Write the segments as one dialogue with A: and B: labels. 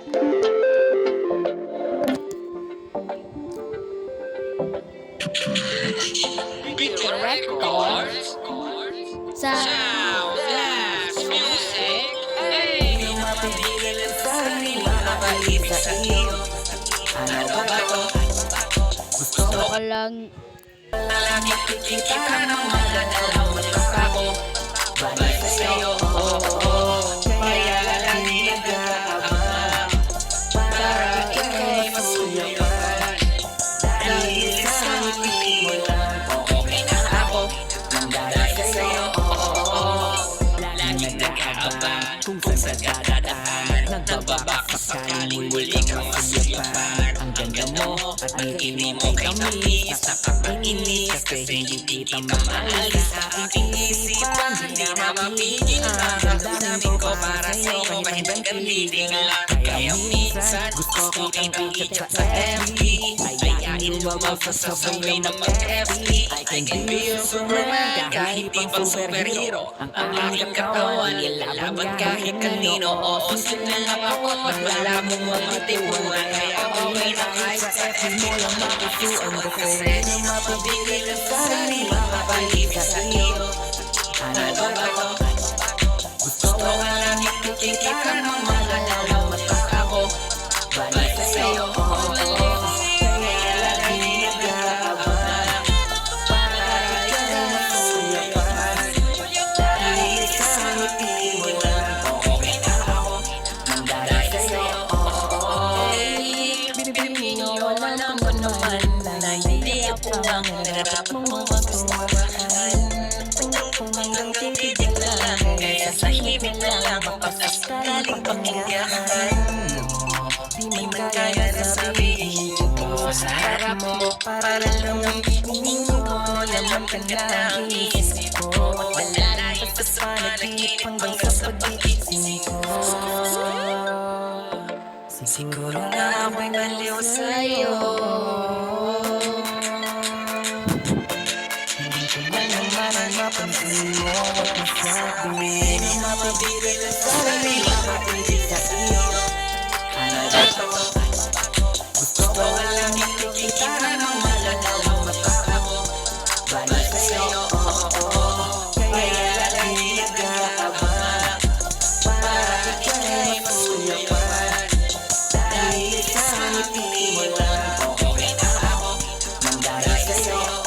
A: Big Records Sound Blast Music. Hey! Yung mapigil ang sarili, makakalibig sa iyo. Ano ba to? Gusto ko lang laging kikita ng mga dalawang mata ko. Balik sa'yo, kaya lagi nag-aabang para ikaw'y masuyapan. Dahil sa ngiti mo lang, okay na ako. Dahil sa'yo, lagi nag-aabang kung saan dadaan. Nagbabaka sakaling muli kang masuyapan. Ang ganda mo at ang ini mo kay tamis. Nakakainis kasi hindi kita mamahal sa aking isipan. Di na mapigil ang damdamin ko para sa'yo. Kahit hanggang lang. Kaya minsan gusto kitang i-chat sa FB. Ayain mo magsasabi na mag-FB. I can be your Superman kahit di pang superhero. Ang aking katawan ilalaban kahit kanino. Oo, simple lang ako at wala mong mamatipunan. Kaya okay na kahit sa FB mo lang mapusuan ko. Kasi di mapabigil ang sarili, mapapalibig sa iyo. Ano ba to? Gusto ko lang ikikita ng mga dalawang mata ko. Balik sa'yo, kaya lagi nag-aabang para ikaw'y masuyapan. Dahil sa ngiti mo lang, okay na ako. Dahil sa'yo, biniwala mo naman na hindi ako ang narap mong matuwahan. Hanggang titigil na lang, kaya sa himig na lang mapapagaling pakinggan. Di man kaya na sabihin ko sa harap mo, para lang ang piling mo. Laman ka na ang isip ko, wala na ito sa panaginip hanggang sa pag-iisip ko. Siguro na ako'y baliw sa'yo. Hindi ko na naman ang mapansin mo at masabi na mapabigil ang sarili, mapapigil sa iyo. Ano ba to? Gusto ko lang ikikita ng mga dalawang mata ko. Balik sa'yo, kaya lagi nag-aabang para ikaw'y masuyapan. Dahil sa ngiti mo lang, okay na ako. Dahil sa'yo,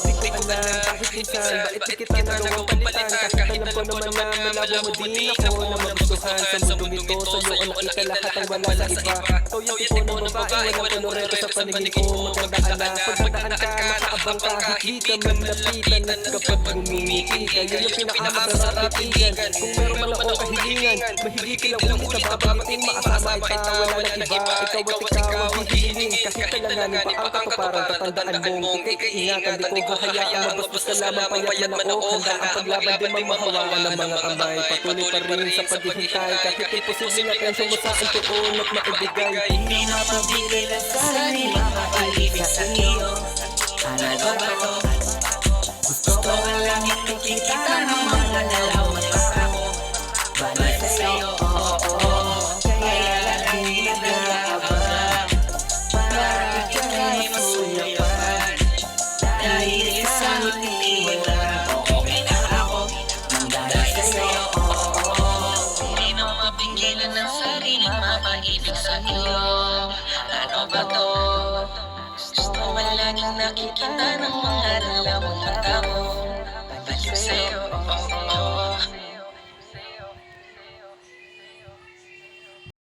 B: di ko alam kahit minsan bakit di kita nagawang palitan. Kahit alam ko naman na malabo mo din ako na magustuhan sa mundong ito. Sa'yo ang nakita lahat ang wala sa iba. Ikaw yung tipo ng babae, walang koloreto sa paningin ko. Magandaan na, pagdadaan ka, nakaabang kahit di ka man lapitan. At kapag bumingiti ka, yun yung pinakamasarap na titigan. Kung meron man akong kahilingan, mahigit lang ulit na babagitin. Maasama kita, wala nang iba. Ikaw at ikaw ang hihiling. Kahit kailanganin pa ang katuparan, tatandaan mong ingatan. Di ko hahayaan, mabasbas ka lamang, payat man ako. Handa ang paglaban, di mamahawakan ng mga kamay. Patuloy pa rin sa paghihintay, kahit imposible na pensyon mo sa akin tuon at maibigay.
A: hindi mapabigil ang sarili, mapapalibig sa iyo. Ano ba to? Gusto ko lang ikikita ng mga dalawang mata ko. Balik sa'yo, kaya lagi nag-aabang para ikaw'y masuyapan. Dahil sa ngiti mo lang, okay na ako. Dahil sa'yo, hindi na mapigilan ng sarili, mapag-ibig sa iyo. Ano ba to? Gusto mo laging nakikita ng mga dalawang mata